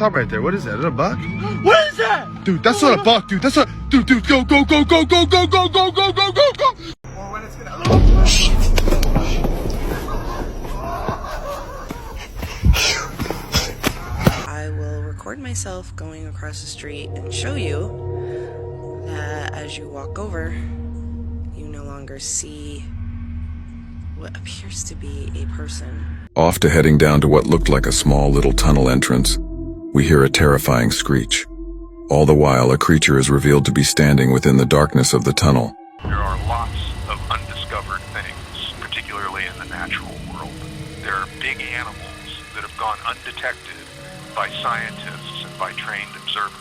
top right there. What is that? Is that a buck? What is that? Dude, that's not a buck, dude. That's not. Dude, go, go, go, go, go, go, go, go, go, go, go, go. Or when it's gonna. Oh, shit. I will record myself going across the street and show you that as you walk over, you no longer see what appears to be a person. Off to heading down to what looked like a small little tunnel entrance, we hear a terrifying screech. All the while, a creature is revealed to be standing within the darkness of the tunnel. There are lots of undiscovered things, particularly in the natural world. There are big animals that have gone undetected by scientists and by trained observers.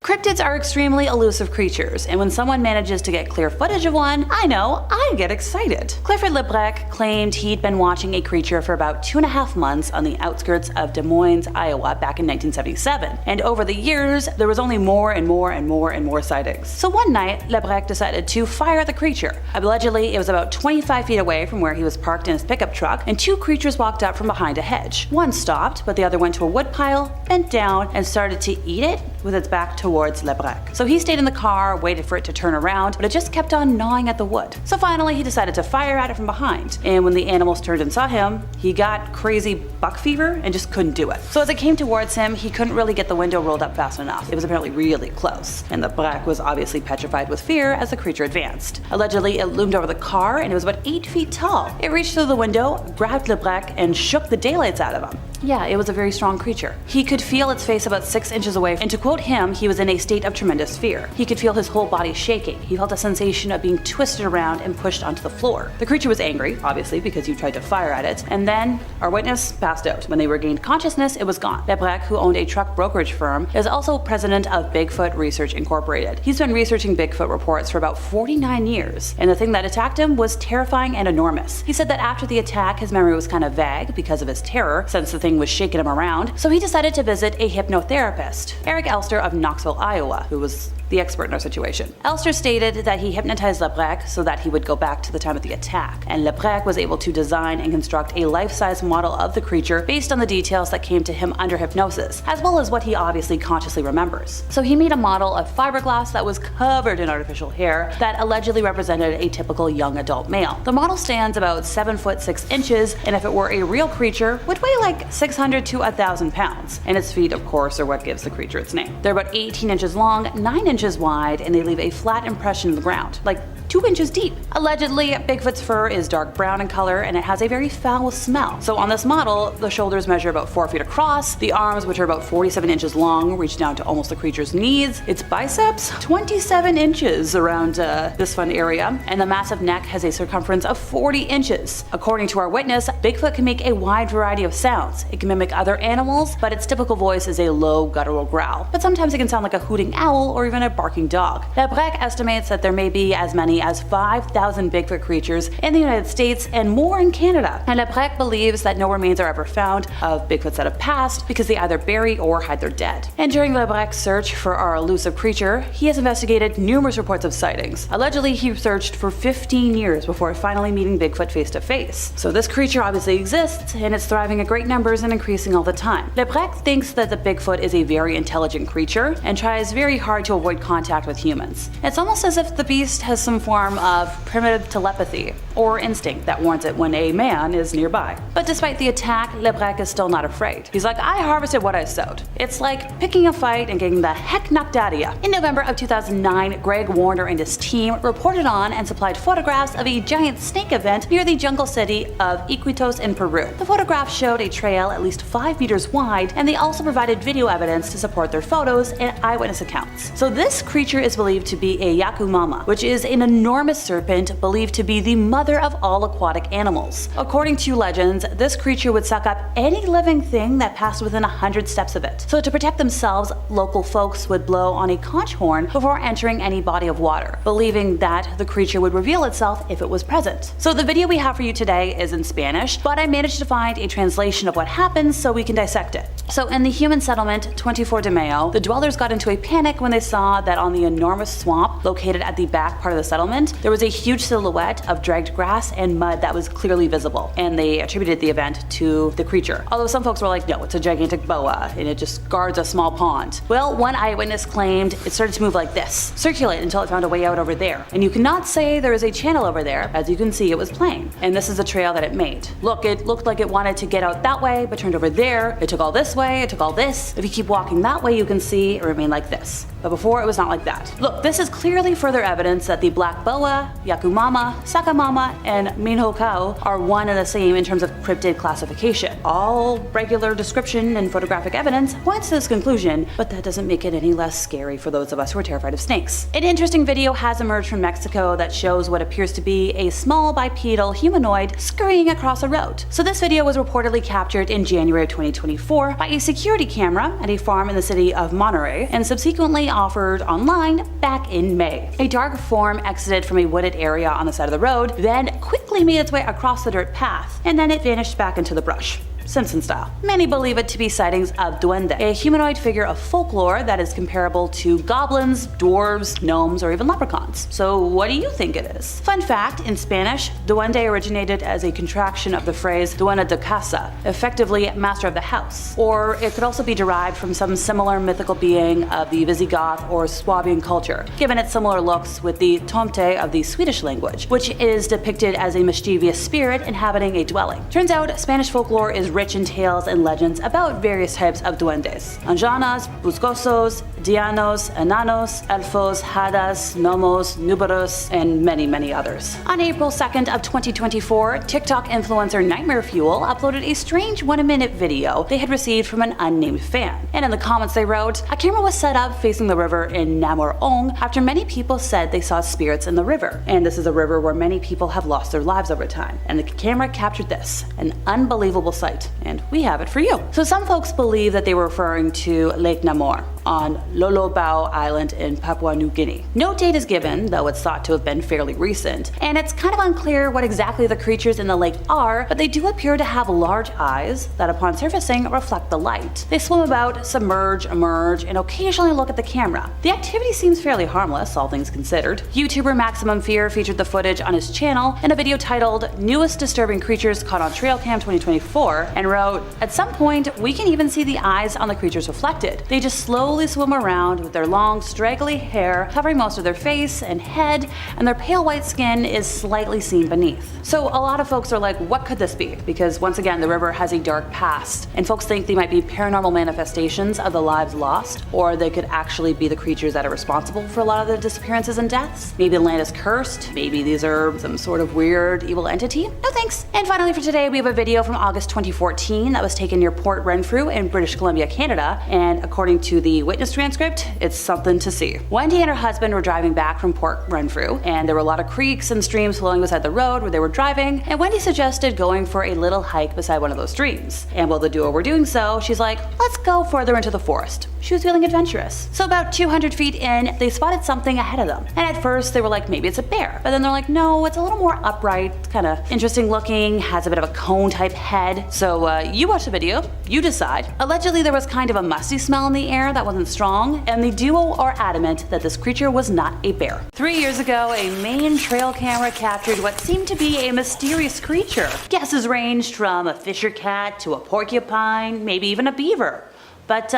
Cryptids are extremely elusive creatures, and when someone manages to get clear footage of one, I get excited. Clifford Lebrec claimed he'd been watching a creature for about 2.5 months on the outskirts of Des Moines, Iowa back in 1977, and over the years, there was only more and more sightings. So one night, Lebrec decided to fire at the creature. Allegedly, it was about 25 feet away from where he was parked in his pickup truck, and two creatures walked up from behind a hedge. One stopped, but the other went to a wood pile, bent down, and started to eat it with its back towards Lebrec. So he stayed in the car, waited for it to turn around, but it just kept on gnawing at the wood. So finally he decided to fire at it from behind, and when the animals turned and saw him, he got crazy buck fever and just couldn't do it. So as it came towards him, he couldn't really get the window rolled up fast enough. It was apparently really close, and Lebrec was obviously petrified with fear as the creature advanced. Allegedly, it loomed over the car and it was about 8 feet tall. It reached through the window, grabbed Lebrec, and shook the daylights out of him. Yeah, it was a very strong creature. He could feel its face about 6 inches away, and to quote him, he was in a state of tremendous fear. He could feel his whole body shaking. He felt a sensation of being twisted around and pushed onto the floor. The creature was angry, obviously, because you tried to fire at it, and then our witness passed out. When they regained consciousness, it was gone. Lebrec, who owned a truck brokerage firm, is also president of Bigfoot Research Incorporated. He's been researching Bigfoot reports for about 49 years, and the thing that attacked him was terrifying and enormous. He said that after the attack, his memory was kind of vague because of his terror, since the thing was shaking him around, so he decided to visit a hypnotherapist, Eric Elster of Knoxville, Iowa, who was the expert in our situation. Elster stated that he hypnotized Lebrec so that he would go back to the time of the attack, and Lebrec was able to design and construct a life-size model of the creature based on the details that came to him under hypnosis, as well as what he obviously consciously remembers. So he made a model of fiberglass that was covered in artificial hair that allegedly represented a typical young adult male. The model stands about 7 foot 6 inches, and if it were a real creature, would weigh like 600 to 1,000 pounds. And its feet, of course, are what gives the creature its name. They're about 18 inches long, 9 inches wide, and they leave a flat impression in the ground, like 2 inches deep. Allegedly, Bigfoot's fur is dark brown in color and it has a very foul smell. So on this model, the shoulders measure about 4 feet across, the arms, which are about 47 inches long, reach down to almost the creature's knees, its biceps, 27 inches around this fun area, and the massive neck has a circumference of 40 inches. According to our witness, Bigfoot can make a wide variety of sounds. It can mimic other animals, but its typical voice is a low guttural growl, but sometimes it can sound like a hooting owl or even a barking dog. Lebrec estimates that there may be as many as 5,000 Bigfoot creatures in the United States and more in Canada, and Lebrec believes that no remains are ever found of Bigfoots that have passed because they either bury or hide their dead. And during Lebrec's search for our elusive creature, he has investigated numerous reports of sightings. Allegedly, he searched for 15 years before finally meeting Bigfoot face to face. So this creature obviously exists, and it's thriving at great numbers and increasing all the time. Lebrec thinks that the Bigfoot is a very intelligent creature and tries very hard to avoid contact with humans. It's almost as if the beast has some form of primitive telepathy or instinct that warns it when a man is nearby. But despite the attack, Lebrec is still not afraid. He's like, I harvested what I sowed. It's like picking a fight and getting the heck knocked out of you. In November of 2009, Greg Warner and his team reported on and supplied photographs of a giant snake event near the jungle city of Iquitos in Peru. The photographs showed a trail at least 5 meters wide, and they also provided video evidence to support their photos and eyewitness accounts. So this creature is believed to be a yakumama, which is an enormous serpent believed to be the mother of all aquatic animals. According to legends, this creature would suck up any living thing that passed within 100 steps of it. So to protect themselves, local folks would blow on a conch horn before entering any body of water, believing that the creature would reveal itself if it was present. So the video we have for you today is in Spanish, but I managed to find a translation of what happens so we can dissect it. So in the human settlement 24 de Mayo, the dwellers got into a panic when they saw that on the enormous swamp located at the back part of the settlement, there was a huge silhouette of dragged grass and mud that was clearly visible, and they attributed the event to the creature. Although some folks were like, no, it's a gigantic boa and it just guards a small pond. Well, one eyewitness claimed it started to move like this, circulate until it found a way out over there. And you cannot say there is a channel over there. As you can see, it was plain. And this is the trail that it made. Look, it looked like it wanted to get out that way, but turned over there. It took all this way, it took all this. If you keep walking that way, you can see it remained like this. But before, it was not like that. Look, this is clearly further evidence that the black boa, yakumama, sakamama, and minhokao are one and the same in terms of cryptid classification. All regular description and photographic evidence points to this conclusion, but that doesn't make it any less scary for those of us who are terrified of snakes. An interesting video has emerged from Mexico that shows what appears to be a small bipedal humanoid scurrying across a road. So this video was reportedly captured in January of 2024 by a security camera at a farm in the city of Monterrey and subsequently offered online back in May. A dark form exited from a wooded area on the side of the road, then quickly made its way across the dirt path, and then it vanished back into the brush. Simpson style. Many believe it to be sightings of duende, a humanoid figure of folklore that is comparable to goblins, dwarves, gnomes, or even leprechauns. So what do you think it is? Fun fact, in Spanish, duende originated as a contraction of the phrase dueña de casa, effectively master of the house. Or it could also be derived from some similar mythical being of the Visigoth or Swabian culture, given its similar looks with the tomte of the Swedish language, which is depicted as a mischievous spirit inhabiting a dwelling. Turns out, Spanish folklore is rich in tales and legends about various types of duendes. Anjanas, buscosos, dianos, enanos, elfos, hadas, gnomos, núbaros, and many others. On April 2nd of 2024, TikTok influencer Nightmare Fuel uploaded a strange 1-minute video they had received from an unnamed fan. And in the comments they wrote, a camera was set up facing the river in Namorong after many people said they saw spirits in the river. And this is a river where many people have lost their lives over time. And the camera captured this, an unbelievable sight. And we have it for you. So some folks believe that they were referring to Lake Namor on Lolobau Island in Papua New Guinea. No date is given, though it's thought to have been fairly recent, and it's kind of unclear what exactly the creatures in the lake are, but they do appear to have large eyes that upon surfacing reflect the light. They swim about, submerge, emerge, and occasionally look at the camera. The activity seems fairly harmless, all things considered. YouTuber Maximum Fear featured the footage on his channel in a video titled Newest Disturbing Creatures Caught on Trail Cam 2024 and wrote, at some point we can even see the eyes on the creatures reflected. They just slowly swim around with their long straggly hair covering most of their face and head, and their pale white skin is slightly seen beneath. So a lot of folks are like, what could this be? Because once again, the river has a dark past, and folks think they might be paranormal manifestations of the lives lost, or they could actually be the creatures that are responsible for a lot of the disappearances and deaths. Maybe the land is cursed, maybe these are some sort of weird evil entity. No thanks. And finally for today, we have a video from August 2014 that was taken near Port Renfrew in British Columbia, Canada, and according to the witness transcript, it's something to see. Wendy and her husband were driving back from Port Renfrew, and there were a lot of creeks and streams flowing beside the road where they were driving, and Wendy suggested going for a little hike beside one of those streams. And while the duo were doing so, she's like, let's go further into the forest. She was feeling adventurous. So about 200 feet in, they spotted something ahead of them. And at first they were like, maybe it's a bear. But then they're like, no, it's a little more upright, kind of interesting looking, has a bit of a cone type head. So you watch the video, you decide. Allegedly there was kind of a musty smell in the air that wasn't strong, and the duo are adamant that this creature was not a bear. 3 years ago, a Maine trail camera captured what seemed to be a mysterious creature. Guesses ranged from a fisher cat to a porcupine, maybe even a beaver. But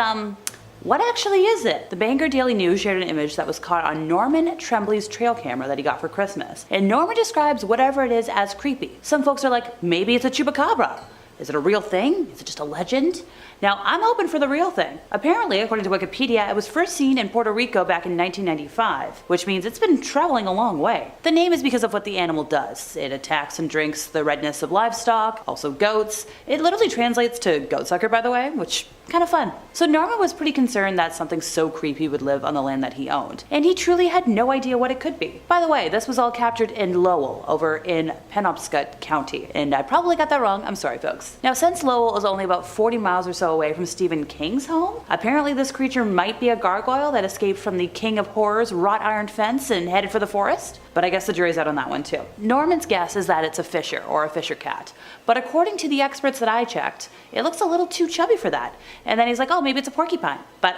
what actually is it? The Bangor Daily News shared an image that was caught on Norman Trembley's trail camera that he got for Christmas. And Norman describes whatever it is as creepy. Some folks are like, maybe it's a chupacabra. Is it a real thing? Is it just a legend? Now, I'm hoping for the real thing. Apparently, according to Wikipedia, it was first seen in Puerto Rico back in 1995, which means it's been traveling a long way. The name is because of what the animal does. It attacks and drinks the redness of livestock, also goats. It literally translates to goatsucker, by the way, which kind of fun. So Norman was pretty concerned that something so creepy would live on the land that he owned, and he truly had no idea what it could be. By the way, this was all captured in Lowell, over in Penobscot County, and I probably got that wrong. I'm sorry, folks. Now, since Lowell is only about 40 miles or so so away from Stephen King's home. Apparently this creature might be a gargoyle that escaped from the King of Horror's wrought iron fence and headed for the forest, but I guess the jury's out on that one too. Norman's guess is that it's a fisher or a fisher cat, but according to the experts that I checked, it looks a little too chubby for that. And then he's like, oh, maybe it's a porcupine. But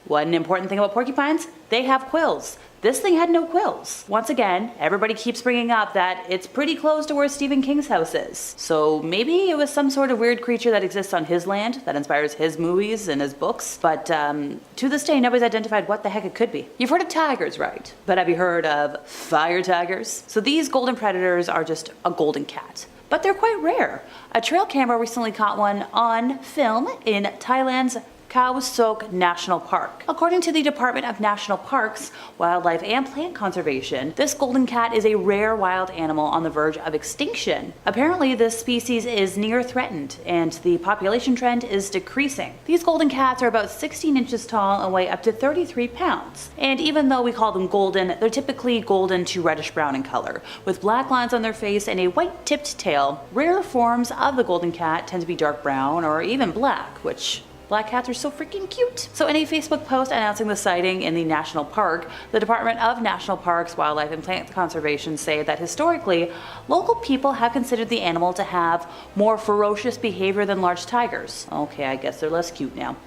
one important thing about porcupines, they have quills. This thing had no quills. Once again, everybody keeps bringing up that it's pretty close to where Stephen King's house is. So maybe it was some sort of weird creature that exists on his land that inspires his movies and his books. But to this day, nobody's identified what the heck it could be. You've heard of tigers, right? But have you heard of fire tigers? So these golden predators are just a golden cat, but they're quite rare. A trail camera recently caught one on film in Thailand's Khao Sok National Park. According to the Department of National Parks, Wildlife and Plant Conservation, this golden cat is a rare wild animal on the verge of extinction. Apparently, this species is near threatened, and the population trend is decreasing. These golden cats are about 16 inches tall and weigh up to 33 pounds. And even though we call them golden, they're typically golden to reddish brown in color, with black lines on their face and a white-tipped tail. Rare forms of the golden cat tend to be dark brown or even black, which black cats are so freaking cute. So in a Facebook post announcing the sighting in the national park, the Department of National Parks, Wildlife and Plant Conservation say that historically, local people have considered the animal to have more ferocious behavior than large tigers. Okay, I guess they're less cute now.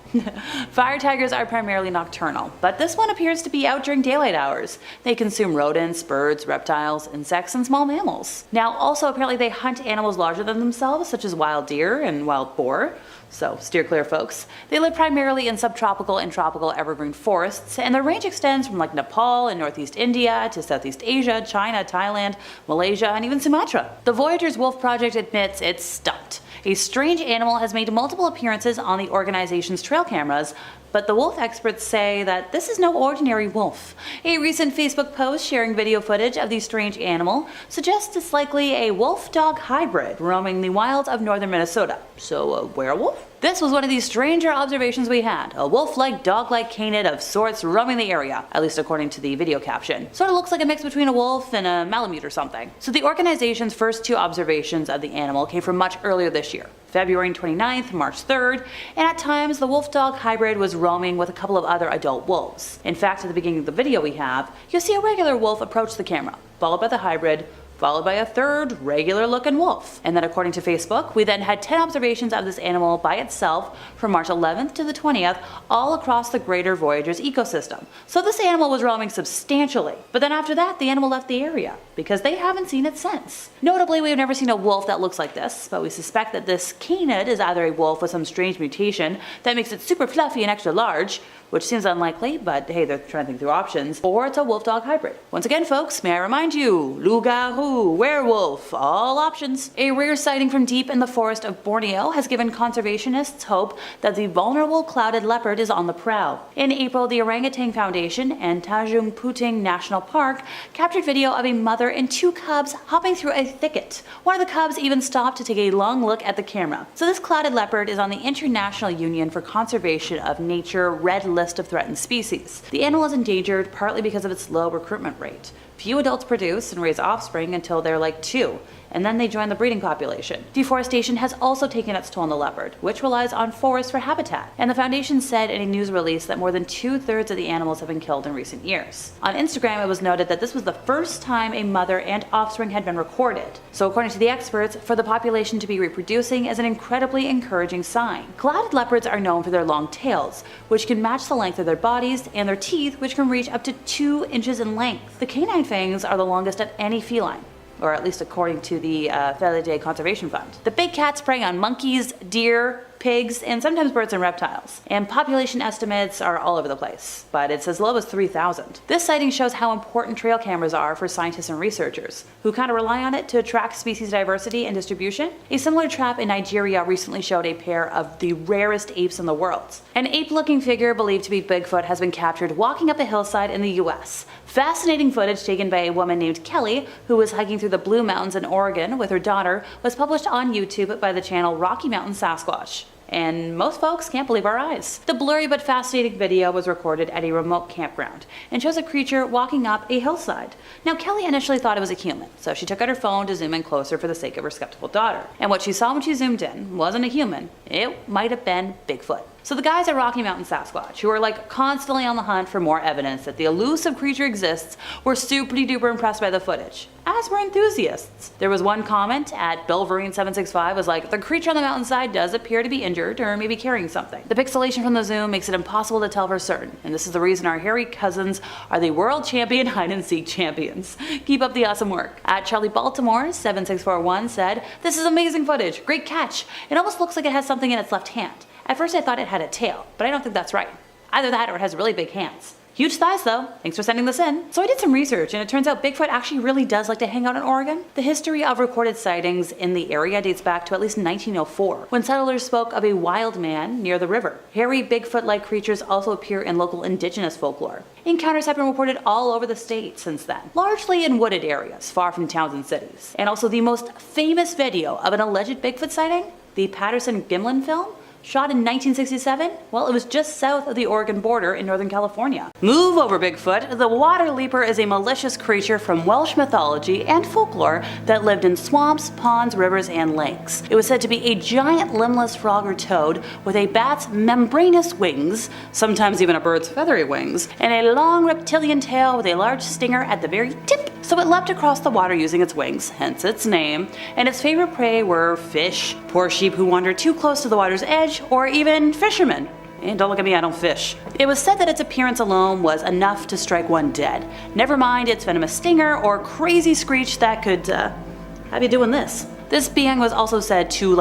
Fire tigers are primarily nocturnal, but this one appears to be out during daylight hours. They consume rodents, birds, reptiles, insects, and small mammals. Now, also apparently they hunt animals larger than themselves, such as wild deer and wild boar. So steer clear, folks. They live primarily in subtropical and tropical evergreen forests, and their range extends from like Nepal and northeast India to Southeast Asia, China, Thailand, Malaysia, and even Sumatra. The Voyagers Wolf Project admits it's stumped. A strange animal has made multiple appearances on the organization's trail cameras, but the wolf experts say that this is no ordinary wolf. A recent Facebook post sharing video footage of the strange animal suggests it's likely a wolf-dog hybrid roaming the wilds of northern Minnesota. So a werewolf? This was one of the stranger observations we had. A wolf-like, dog-like canid of sorts roaming the area, at least according to the video caption. Sort of looks like a mix between a wolf and a Malamute or something. So the organization's first two observations of the animal came from much earlier this year, February 29th, March 3rd, and at times the wolf-dog hybrid was roaming with a couple of other adult wolves. In fact, at the beginning of the video we have, you'll see a regular wolf approach the camera, followed by the hybrid, followed by a third regular looking wolf. And then according to Facebook, we then had 10 observations of this animal by itself from March 11th to the 20th, all across the greater Voyagers ecosystem. So this animal was roaming substantially. But then after that, the animal left the area, because they haven't seen it since. Notably, we have never seen a wolf that looks like this, but we suspect that this canid is either a wolf with some strange mutation that makes it super fluffy and extra large, which seems unlikely, but hey, they're trying to think through options, or it's a wolf-dog hybrid. Once again, folks, may I remind you, loup-garou, werewolf, all options. A rare sighting from deep in the forest of Borneo has given conservationists hope that the vulnerable clouded leopard is on the prowl. In April, the Orangutan Foundation and Tanjung Puting National Park captured video of a mother and two cubs hopping through a thicket. One of the cubs even stopped to take a long look at the camera. So this clouded leopard is on the International Union for Conservation of Nature Red List of threatened species. The animal is endangered partly because of its low recruitment rate. Few adults produce and raise offspring until they're like 2, and then they join the breeding population. Deforestation has also taken its toll on the leopard, which relies on forests for habitat, and the foundation said in a news release that more than 2/3 of the animals have been killed in recent years. On Instagram, it was noted that this was the first time a mother and offspring had been recorded. So according to the experts, for the population to be reproducing is an incredibly encouraging sign. Clouded leopards are known for their long tails, which can match the length of their bodies, and their teeth, which can reach up to 2 inches in length. The canine fangs are the longest of any feline, or at least according to the Felidae Conservation Fund. The big cats prey on monkeys, deer, pigs, and sometimes birds and reptiles. And population estimates are all over the place, but it's as low as 3,000. This sighting shows how important trail cameras are for scientists and researchers, who kind of rely on it to track species diversity and distribution. A similar trap in Nigeria recently showed a pair of the rarest apes in the world. An ape-looking figure believed to be Bigfoot has been captured walking up a hillside in the US. Fascinating footage taken by a woman named Kelly, who was hiking through the Blue Mountains in Oregon with her daughter, was published on YouTube by the channel Rocky Mountain Sasquatch. and most folks can't believe our eyes. The blurry but fascinating video was recorded at a remote campground and shows a creature walking up a hillside. Now, Kelly initially thought it was a human, so she took out her phone to zoom in closer for the sake of her skeptical daughter. And what she saw when she zoomed in wasn't a human. It might have been Bigfoot. So the guys at Rocky Mountain Sasquatch, who are like constantly on the hunt for more evidence that the elusive creature exists, were super duper impressed by the footage, as were enthusiasts. There was one comment at Billverine765 was like, the creature on the mountainside does appear to be injured or maybe carrying something. The pixelation from the zoom makes it impossible to tell for certain, and this is the reason our hairy cousins are the world champion hide and seek champions. Keep up the awesome work. At Charlie Baltimore 7641 said, this is amazing footage, great catch. It almost looks like it has something in its left hand. At first I thought it had a tail, but I don't think that's right. Either that or it has really big hands. Huge thighs though. Thanks for sending this in. So I did some research and it turns out Bigfoot actually really does like to hang out in Oregon. The history of recorded sightings in the area dates back to at least 1904, when settlers spoke of a wild man near the river. Hairy Bigfoot-like creatures also appear in local indigenous folklore. Encounters have been reported all over the state since then, largely in wooded areas, far from towns and cities. And also the most famous video of an alleged Bigfoot sighting, the Patterson-Gimlin film, shot in 1967? Well, it was just south of the Oregon border in Northern California. Move over, Bigfoot. The water leaper is a malicious creature from Welsh mythology and folklore that lived in swamps, ponds, rivers, and lakes. It was said to be a giant limbless frog or toad with a bat's membranous wings, sometimes even a bird's feathery wings, and a long reptilian tail with a large stinger at the very tip. So it leapt across the water using its wings, hence its name, and its favorite prey were fish, poor sheep who wandered too close to the water's edge, or even fishermen. And don't look at me, I don't fish. It was said that its appearance alone was enough to strike one dead. Never mind its venomous stinger or crazy screech that could have you doing this. This being was also said to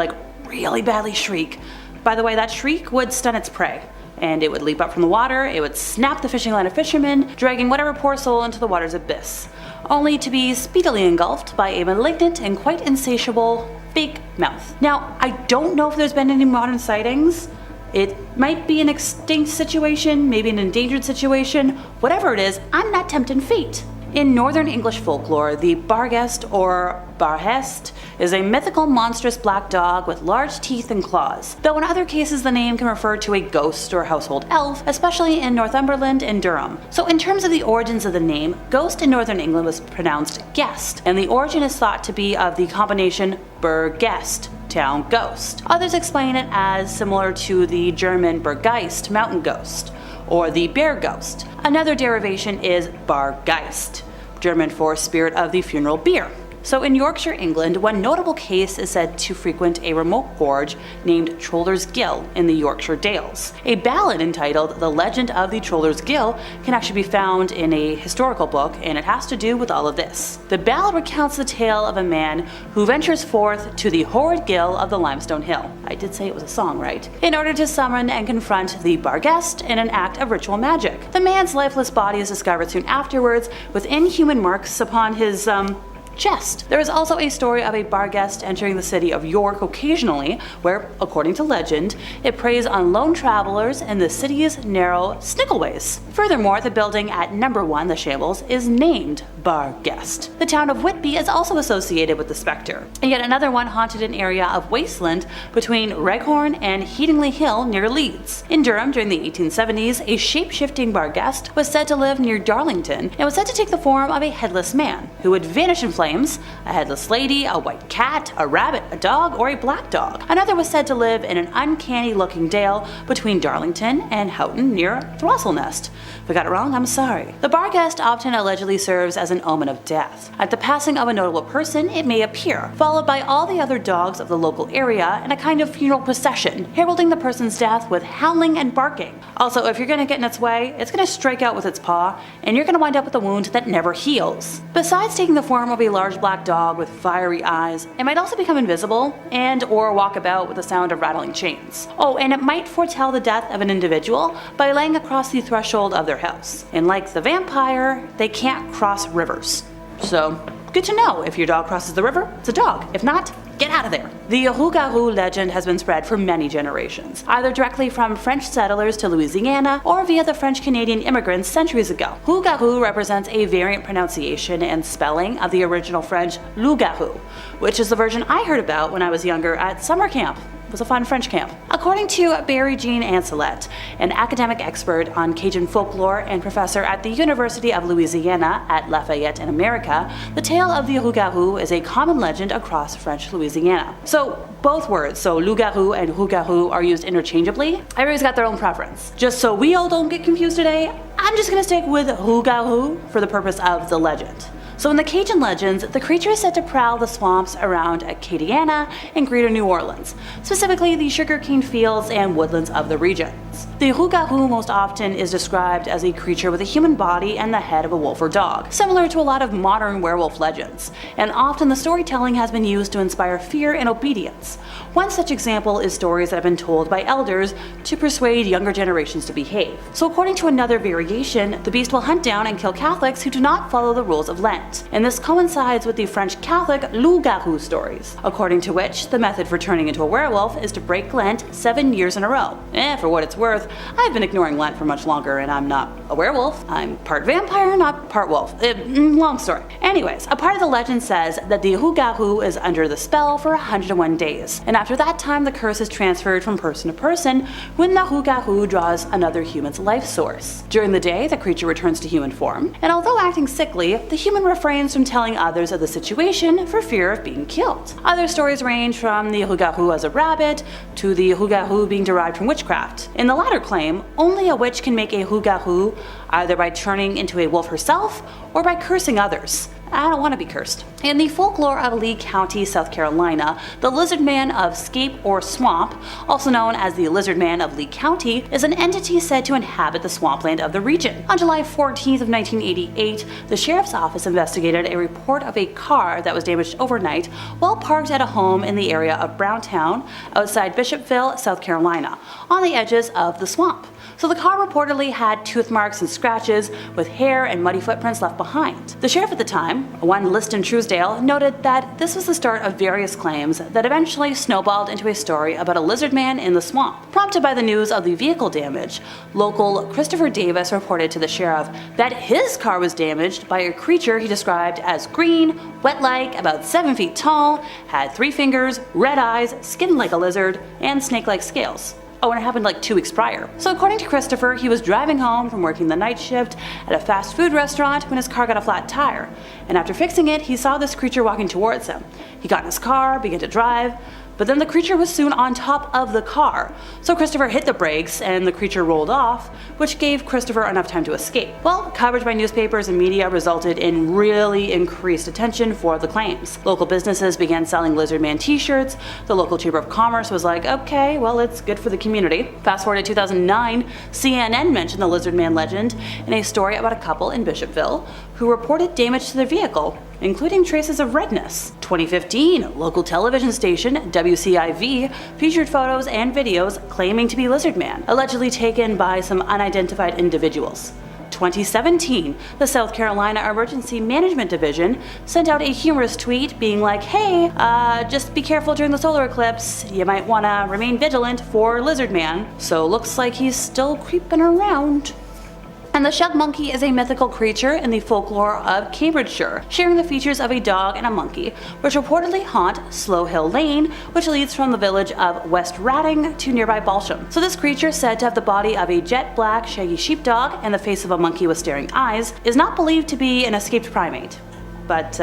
really badly shriek. By the way, that shriek would stun its prey, and it would leap up from the water, it would snap the fishing line of fishermen, dragging whatever poor soul into the water's abyss, only to be speedily engulfed by a malignant and quite insatiable big mouth. Now, I don't know if there's been any modern sightings. It might be an extinct situation, maybe an endangered situation. Whatever it is, I'm not tempting fate. In Northern English folklore, the Barghest or Barhest is a mythical monstrous black dog with large teeth and claws, though in other cases the name can refer to a ghost or household elf, especially in Northumberland and Durham. So in terms of the origins of the name, ghost in Northern England was pronounced guest, and the origin is thought to be of the combination Burgest, town ghost. Others explain it as similar to the German Berggeist, mountain ghost, or the bear ghost. Another derivation is Bargeist, German for spirit of the funeral bier. So in Yorkshire, England, one notable case is said to frequent a remote gorge named Troller's Gill in the Yorkshire Dales. A ballad entitled The Legend of the Troller's Gill can actually be found in a historical book, and it has to do with all of this. The ballad recounts the tale of a man who ventures forth to the horrid gill of the limestone hill. I did say it was a song, right? In order to summon and confront the Barghest in an act of ritual magic. The man's lifeless body is discovered soon afterwards with inhuman marks upon his, chest. There is also a story of a Barghest entering the city of York occasionally, where, according to legend, it preys on lone travelers in the city's narrow snickleways. Furthermore, the building at number 1, the Shambles, is named Barghest. The town of Whitby is also associated with the spectre, and yet another one haunted an area of wasteland between Reghorn and Headingley Hill near Leeds. In Durham, during the 1870s, a shape-shifting Barghest was said to live near Darlington and was said to take the form of a headless man who would vanish in flames, a headless lady, a white cat, a rabbit, a dog, or a black dog. Another was said to live in an uncanny-looking dale between Darlington and Houghton near Throstlenest. If I got it wrong, I'm sorry. The Barghest often allegedly serves as an omen of death. At the passing of a notable person, it may appear, followed by all the other dogs of the local area in a kind of funeral procession, heralding the person's death with howling and barking. Also, if you're gonna get in its way, it's gonna strike out with its paw, and you're gonna wind up with a wound that never heals. Besides taking the form of a large black dog with fiery eyes, it might also become invisible and or walk about with the sound of rattling chains. Oh, and it might foretell the death of an individual by laying across the threshold of their house. And like the vampire, they can't cross rivers. So, good to know. If your dog crosses the river, it's a dog. If not, get out of there. The Rougarou legend has been spread for many generations, either directly from French settlers to Louisiana or via the French-Canadian immigrants centuries ago. Rougarou represents a variant pronunciation and spelling of the original French loup-garou, which is the version I heard about when I was younger at summer camp. was a fun French camp. According to Barry Jean Ancelet, an academic expert on Cajun folklore and professor at the University of Louisiana at Lafayette in America, the tale of the loup-garou is a common legend across French Louisiana. So both words, so loup-garou and loup-garou, are used interchangeably. Everybody's got their own preference. Just so we all don't get confused today, I'm just gonna stick with loup-garou for the purpose of the legend. So in the Cajun legends, the creature is said to prowl the swamps around Acadiana and greater New Orleans, specifically the sugarcane fields and woodlands of the regions. The loup-garou most often is described as a creature with a human body and the head of a wolf or dog, similar to a lot of modern werewolf legends, and often the storytelling has been used to inspire fear and obedience. One such example is stories that have been told by elders to persuade younger generations to behave. So according to another variation, the beast will hunt down and kill Catholics who do not follow the rules of Lent, and this coincides with the French Catholic loup-garou stories, according to which the method for turning into a werewolf is to break Lent 7 years in a row. For what it's worth, I've been ignoring Lent for much longer and I'm not a werewolf. I'm part vampire, not part wolf. Long story. Anyways, a part of the legend says that the loup-garou is under the spell for 101 days, and after that time the curse is transferred from person to person when the loup-garou draws another human's life source. During the day, the creature returns to human form, and although acting sickly, the human refrains from telling others of the situation for fear of being killed. Other stories range from the loup-garou as a rabbit to the loup-garou being derived from witchcraft. In the latter claim, only a witch can make a loup-garou, either by turning into a wolf herself or by cursing others. I don't want to be cursed. In the folklore of Lee County, South Carolina, the lizard man of Scape or Swamp, also known as the lizard man of Lee County, is an entity said to inhabit the swampland of the region. On July 14th of 1988, the sheriff's office investigated a report of a car that was damaged overnight while parked at a home in the area of Browntown, outside Bishopville, South Carolina, on the edges of the swamp. So the car reportedly had tooth marks and scratches, with hair and muddy footprints left behind. The sheriff at the time, one Liston Truesdale, noted that this was the start of various claims that eventually snowballed into a story about a lizard man in the swamp. Prompted by the news of the vehicle damage, local Christopher Davis reported to the sheriff that his car was damaged by a creature he described as green, wet-like, about 7 feet tall, had 3 fingers, red eyes, skin like a lizard, and snake-like scales. Oh, and it happened like 2 weeks prior. So according to Christopher, he was driving home from working the night shift at a fast food restaurant when his car got a flat tire. And after fixing it, he saw this creature walking towards him. He got in his car, began to drive, but then the creature was soon on top of the car. So Christopher hit the brakes and the creature rolled off, which gave Christopher enough time to escape. Well, coverage by newspapers and media resulted in really increased attention for the claims. Local businesses began selling Lizard Man t-shirts. The local Chamber of Commerce was like, okay, well, it's good for the community. Fast forward to 2009, CNN mentioned the Lizard Man legend in a story about a couple in Bishopville who reported damage to their vehicle, including traces of redness. 2015, local television station WCIV featured photos and videos claiming to be Lizard Man, allegedly taken by some unidentified individuals. 2017, the South Carolina Emergency Management Division sent out a humorous tweet being like, hey, just be careful during the solar eclipse, you might want to remain vigilant for Lizard Man. So looks like he's still creeping around. And the shug monkey is a mythical creature in the folklore of Cambridgeshire, sharing the features of a dog and a monkey, which reportedly haunt Slow Hill Lane, which leads from the village of West Ratting to nearby Balsham. So this creature, said to have the body of a jet black shaggy sheepdog and the face of a monkey with staring eyes, is not believed to be an escaped primate. But,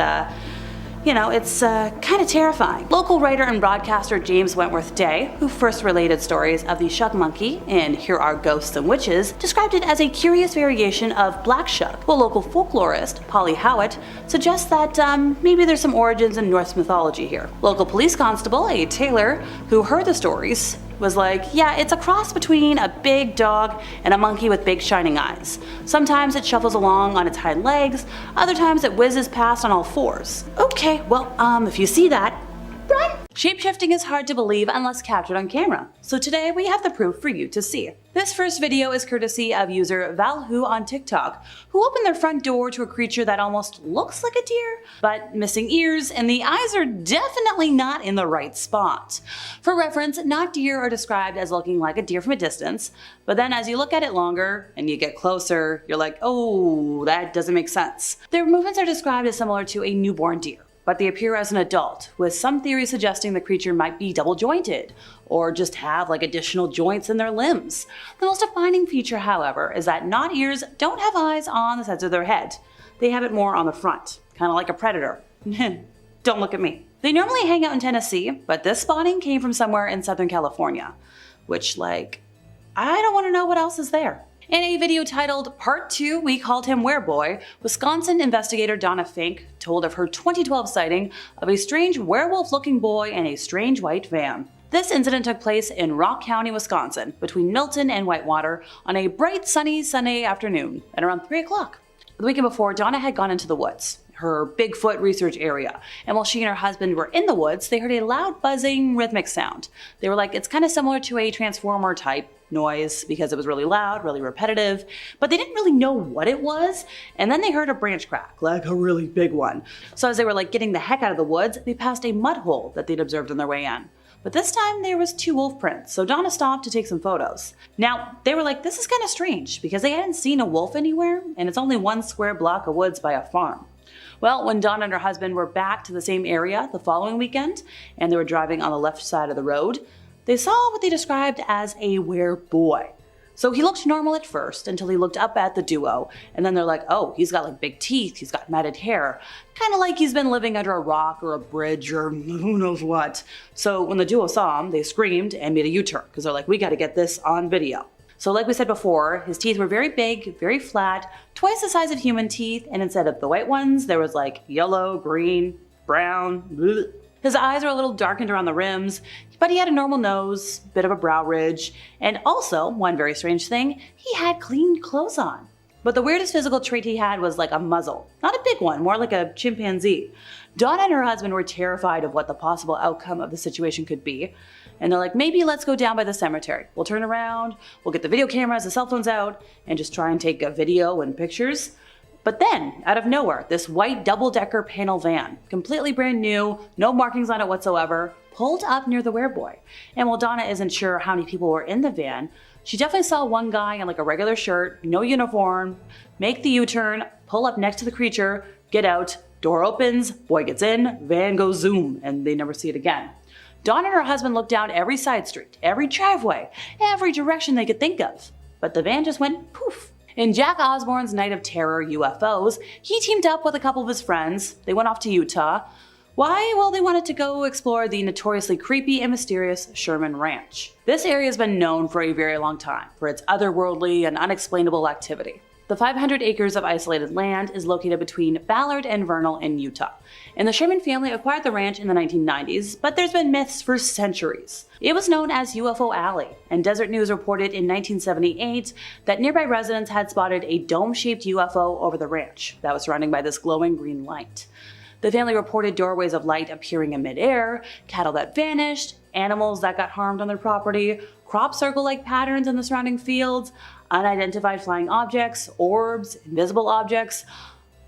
you know, it's kind of terrifying. Local writer and broadcaster James Wentworth Day, who first related stories of the shug monkey in Here Are Ghosts and Witches, described it as a curious variation of black shug, while local folklorist Polly Howitt suggests that maybe there's some origins in Norse mythology here. Local police constable, a tailor, who heard the stories, was like, yeah, it's a cross between a big dog and a monkey with big shining eyes. Sometimes it shuffles along on its hind legs, other times it whizzes past on all fours. Okay, well, if you see that, run! Shapeshifting is hard to believe unless captured on camera, so today we have the proof for you to see. This first video is courtesy of user Valhu on TikTok, who opened their front door to a creature that almost looks like a deer, but missing ears, and the eyes are definitely not in the right spot. For reference, not deer are described as looking like a deer from a distance, but then as you look at it longer and you get closer, you're like, oh, that doesn't make sense. Their movements are described as similar to a newborn deer, but they appear as an adult, with some theories suggesting the creature might be double jointed, or just have like additional joints in their limbs. The most defining feature, however, is that knot ears don't have eyes on the sides of their head. They have it more on the front, kind of like a predator. Don't look at me. They normally hang out in Tennessee, but this spotting came from somewhere in Southern California, which I don't want to know what else is there. In a video titled Part 2, We Called Him Wereboy, Wisconsin investigator Donna Fink told of her 2012 sighting of a strange werewolf-looking boy in a strange white van. This incident took place in Rock County, Wisconsin, between Milton and Whitewater on a bright sunny Sunday afternoon at around 3 o'clock. The weekend before, Donna had gone into the woods, her Bigfoot research area, and while she and her husband were in the woods, they heard a loud buzzing rhythmic sound. They were like, it's kind of similar to a transformer type noise because it was really loud, really repetitive, but they didn't really know what it was. And then they heard a branch crack, like a really big one. So as they were getting the heck out of the woods, they passed a mud hole that they'd observed on their way in. But this time there was 2 wolf prints, so Donna stopped to take some photos. Now, they were like, this is kind of strange because they hadn't seen a wolf anywhere, and it's only 1 square block of woods by a farm. Well, when Donna and her husband were back to the same area the following weekend, and they were driving on the left side of the road, they saw what they described as a wereboy. So he looked normal at first until he looked up at the duo, and then they're like, oh, he's got big teeth, he's got matted hair, kind of like he's been living under a rock or a bridge or who knows what. So when the duo saw him, they screamed and made a U-turn because they're like, we gotta get this on video. So like we said before, his teeth were very big, very flat, twice the size of human teeth, and instead of the white ones, there was yellow, green, brown, bleh. His eyes were a little darkened around the rims, but he had a normal nose, bit of a brow ridge, and also, one very strange thing, he had clean clothes on. But the weirdest physical trait he had was a muzzle. Not a big one, more like a chimpanzee. Donna and her husband were terrified of what the possible outcome of the situation could be. And they're like, maybe let's go down by the cemetery. We'll turn around, we'll get the video cameras, the cell phones out, and just try and take a video and pictures. But then, out of nowhere, this white double-decker panel van, completely brand new, no markings on it whatsoever, pulled up near the wereboy. And while Donna isn't sure how many people were in the van, she definitely saw one guy in a regular shirt, no uniform, make the U-turn, pull up next to the creature, get out, door opens, boy gets in, van goes zoom, and they never see it again. Donna and her husband looked down every side street, every driveway, every direction they could think of. But the van just went poof. In Jack Osborne's Night of Terror UFOs, he teamed up with a couple of his friends. They went off to Utah. Why? Well, they wanted to go explore the notoriously creepy and mysterious Sherman Ranch. This area has been known for a very long time for its otherworldly and unexplainable activity. The 500 acres of isolated land is located between Ballard and Vernal in Utah, and the Sherman family acquired the ranch in the 1990s, but there's been myths for centuries. It was known as UFO Alley, and Desert News reported in 1978 that nearby residents had spotted a dome-shaped UFO over the ranch that was surrounded by this glowing green light. The family reported doorways of light appearing in midair, cattle that vanished, animals that got harmed on their property, crop circle-like patterns in the surrounding fields, unidentified flying objects, orbs, invisible objects,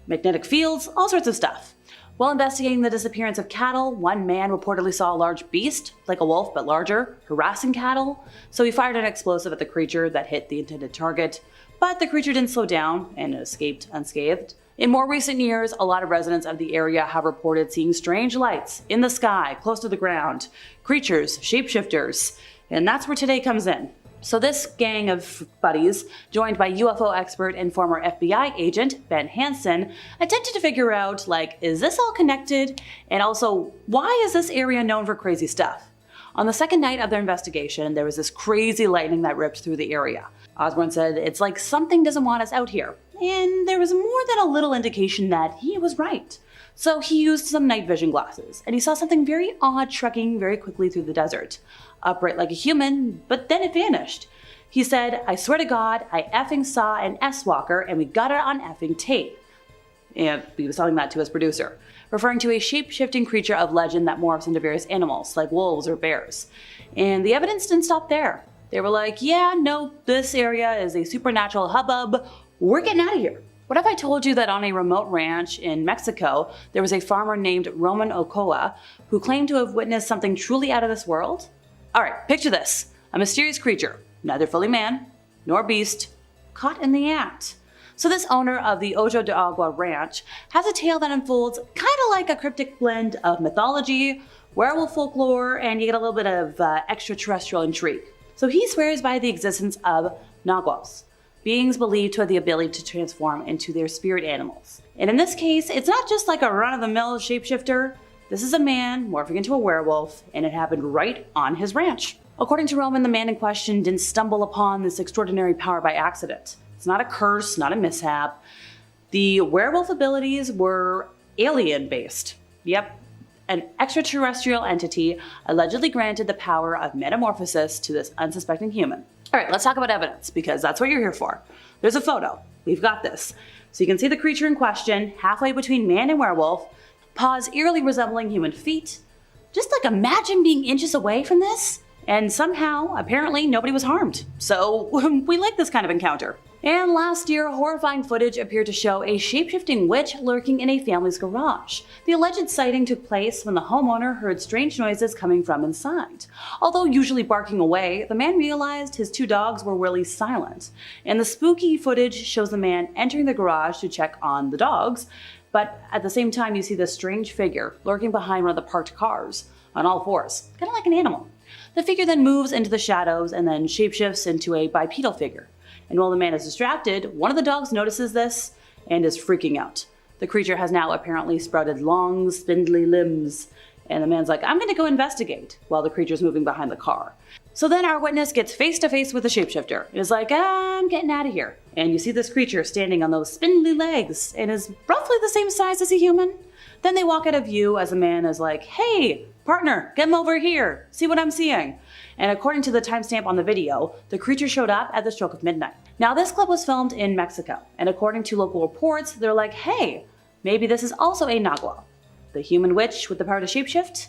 magnetic fields, all sorts of stuff. While investigating the disappearance of cattle, one man reportedly saw a large beast, like a wolf but larger, harassing cattle, so he fired an explosive at the creature that hit the intended target, but the creature didn't slow down and escaped unscathed. In more recent years, a lot of residents of the area have reported seeing strange lights in the sky, close to the ground, creatures, shapeshifters, and that's where today comes in. So this gang of buddies, joined by UFO expert and former FBI agent Ben Hansen, attempted to figure out, is this all connected? And also, why is this area known for crazy stuff? On the second night of their investigation, there was this crazy lightning that ripped through the area. Osborne said, it's like something doesn't want us out here. And there was more than a little indication that he was right. So he used some night vision glasses, and he saw something very odd trekking very quickly through the desert. Upright like a human, but then it vanished. He said, I swear to God, I effing saw an S-walker and we got it on effing tape. And he was telling that to his producer, referring to a shape-shifting creature of legend that morphs into various animals, like wolves or bears. And the evidence didn't stop there. They were like, yeah, no, this area is a supernatural hubbub. We're getting out of here. What if I told you that on a remote ranch in Mexico, there was a farmer named Roman Ochoa who claimed to have witnessed something truly out of this world? Alright, picture this. A mysterious creature, neither fully man nor beast, caught in the act. So this owner of the Ojo de Agua ranch has a tale that unfolds kinda like a cryptic blend of mythology, werewolf folklore, and you get a little bit of extraterrestrial intrigue. So he swears by the existence of naguals, beings believed to have the ability to transform into their spirit animals. And in this case, it's not just like a run-of-the-mill shapeshifter. This is a man morphing into a werewolf, and it happened right on his ranch. According to Roman, the man in question didn't stumble upon this extraordinary power by accident. It's not a curse, not a mishap. The werewolf abilities were alien-based. Yep, an extraterrestrial entity allegedly granted the power of metamorphosis to this unsuspecting human. All right, let's talk about evidence, because that's what you're here for. There's a photo. We've got this. So you can see the creature in question, halfway between man and werewolf, paws eerily resembling human feet. Just like imagine being inches away from this, and somehow, apparently, nobody was harmed. So we like this kind of encounter. And last year, horrifying footage appeared to show a shape-shifting witch lurking in a family's garage. The alleged sighting took place when the homeowner heard strange noises coming from inside. Although usually barking away, the man realized his 2 dogs were really silent. And the spooky footage shows the man entering the garage to check on the dogs, but at the same time you see this strange figure lurking behind one of the parked cars, on all fours, kind of like an animal. The figure then moves into the shadows and then shapeshifts into a bipedal figure. And while the man is distracted, one of the dogs notices this and is freaking out. The creature has now apparently sprouted long, spindly limbs, and the man's like, I'm gonna go investigate, while the creature's moving behind the car. So then our witness gets face to face with the shapeshifter and is like, I'm getting out of here. And you see this creature standing on those spindly legs and is roughly the same size as a human. Then they walk out of view as the man is like, hey, partner, get him over here, see what I'm seeing. And according to the timestamp on the video, the creature showed up at the stroke of midnight. Now this clip was filmed in Mexico, and according to local reports, they're like, hey, maybe this is also a nagual, the human witch with the power to shapeshift.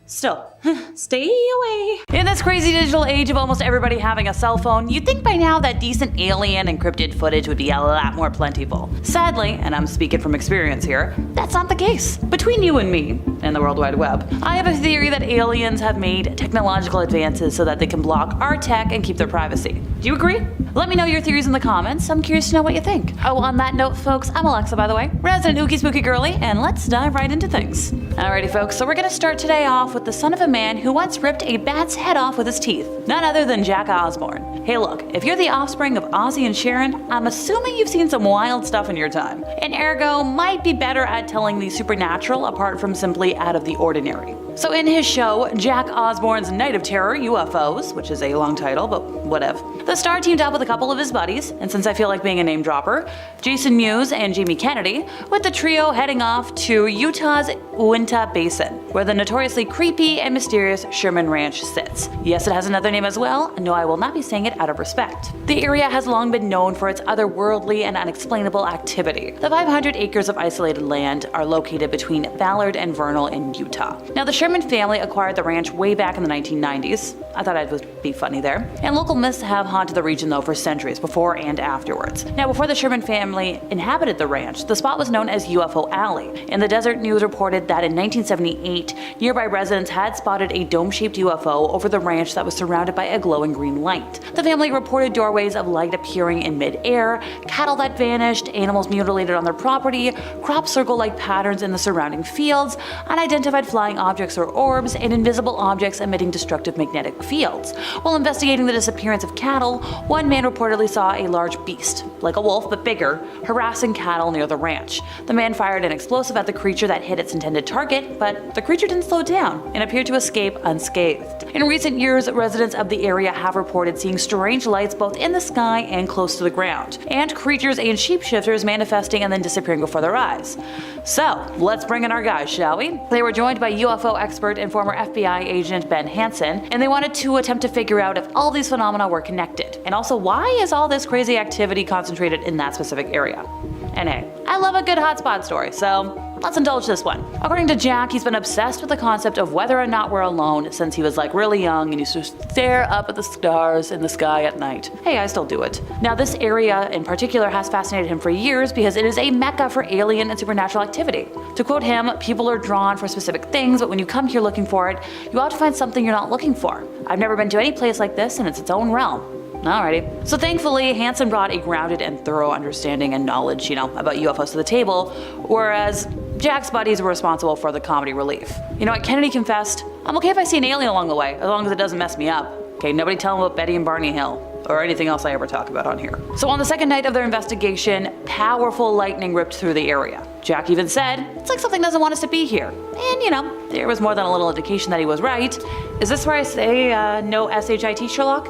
Still, stay away. In this crazy digital age of almost everybody having a cell phone, you'd think by now that decent alien and cryptid footage would be a lot more plentiful. Sadly, and I'm speaking from experience here, that's not the case. Between you and me, and the World Wide Web, I have a theory that aliens have made technological advances so that they can block our tech and keep their privacy. Do you agree? Let me know your theories in the comments. I'm curious to know what you think. Oh, on that note, folks, I'm Alexa, by the way, resident ookie spooky girly, and let's dive right into things. Alrighty, folks, so we're gonna start today off with the son of a man who once ripped a bat's head off with his teeth. None other than Jack Osborne. Hey look, if you're the offspring of Ozzy and Sharon, I'm assuming you've seen some wild stuff in your time, and ergo might be better at telling the supernatural apart from simply out of the ordinary. So in his show, Jack Osborne's Night of Terror, UFOs, which is a long title, but whatever, the star teamed up with a couple of his buddies, and since I feel like being a name dropper, Jason Mewes and Jamie Kennedy, with the trio heading off to Utah's Uinta Basin, where the notoriously creepy and mysterious Sherman Ranch sits. Yes, it has another name as well. No, I will not be saying it out of respect. The area has long been known for its otherworldly and unexplainable activity. The 500 acres of isolated land are located between Ballard and Vernal in Utah. Now, the Sherman family acquired the ranch way back in the 1990s. I thought I'd be funny there. And local myths have haunted the region though for centuries, before and afterwards. Now, before the Sherman family inhabited the ranch, the spot was known as UFO Alley, and the Desert News reported that in 1978, nearby residents had spotted a dome-shaped UFO over the ranch that was surrounded by a glowing green light. The family reported doorways of light appearing in mid-air, cattle that vanished, animals mutilated on their property, crop circle-like patterns in the surrounding fields, unidentified flying objects or orbs, and invisible objects emitting destructive magnetic fields. While investigating the disappearance of cattle, one man reportedly saw a large beast, like a wolf but bigger, harassing cattle near the ranch. The man fired an explosive at the creature that hit its intended target, but the creature didn't slow down and appeared to escape unscathed. In recent years, residents of the area have reported seeing strange lights both in the sky and close to the ground, and creatures and shapeshifters manifesting and then disappearing before their eyes. So, let's bring in our guys, shall we? They were joined by UFO expert and former FBI agent Ben Hansen, and they wanted to attempt to figure out if all these phenomena were connected, and also why is all this crazy activity concentrated in that specific area. And hey, I love a good hotspot story, so let's indulge this one. According to Jack, he's been obsessed with the concept of whether or not we're alone since he was like really young and used to stare up at the stars in the sky at night. Hey, I still do it. Now, this area in particular has fascinated him for years because it is a mecca for alien and supernatural activity. To quote him, people are drawn for specific things, but when you come here looking for it, you ought to find something you're not looking for. I've never been to any place like this, and it's its own realm. Alrighty. So thankfully, Hansen brought a grounded and thorough understanding and knowledge, about UFOs to the table, whereas Jack's buddies were responsible for the comedy relief. You know what, Kennedy confessed, "I'm okay if I see an alien along the way, as long as it doesn't mess me up." Okay, nobody tell him about Betty and Barney Hill, or anything else I ever talk about on here. So on the second night of their investigation, powerful lightning ripped through the area. Jack even said, "It's like something doesn't want us to be here." And you know, there was more than a little indication that he was right. Is this where I say, no SHIT, Sherlock?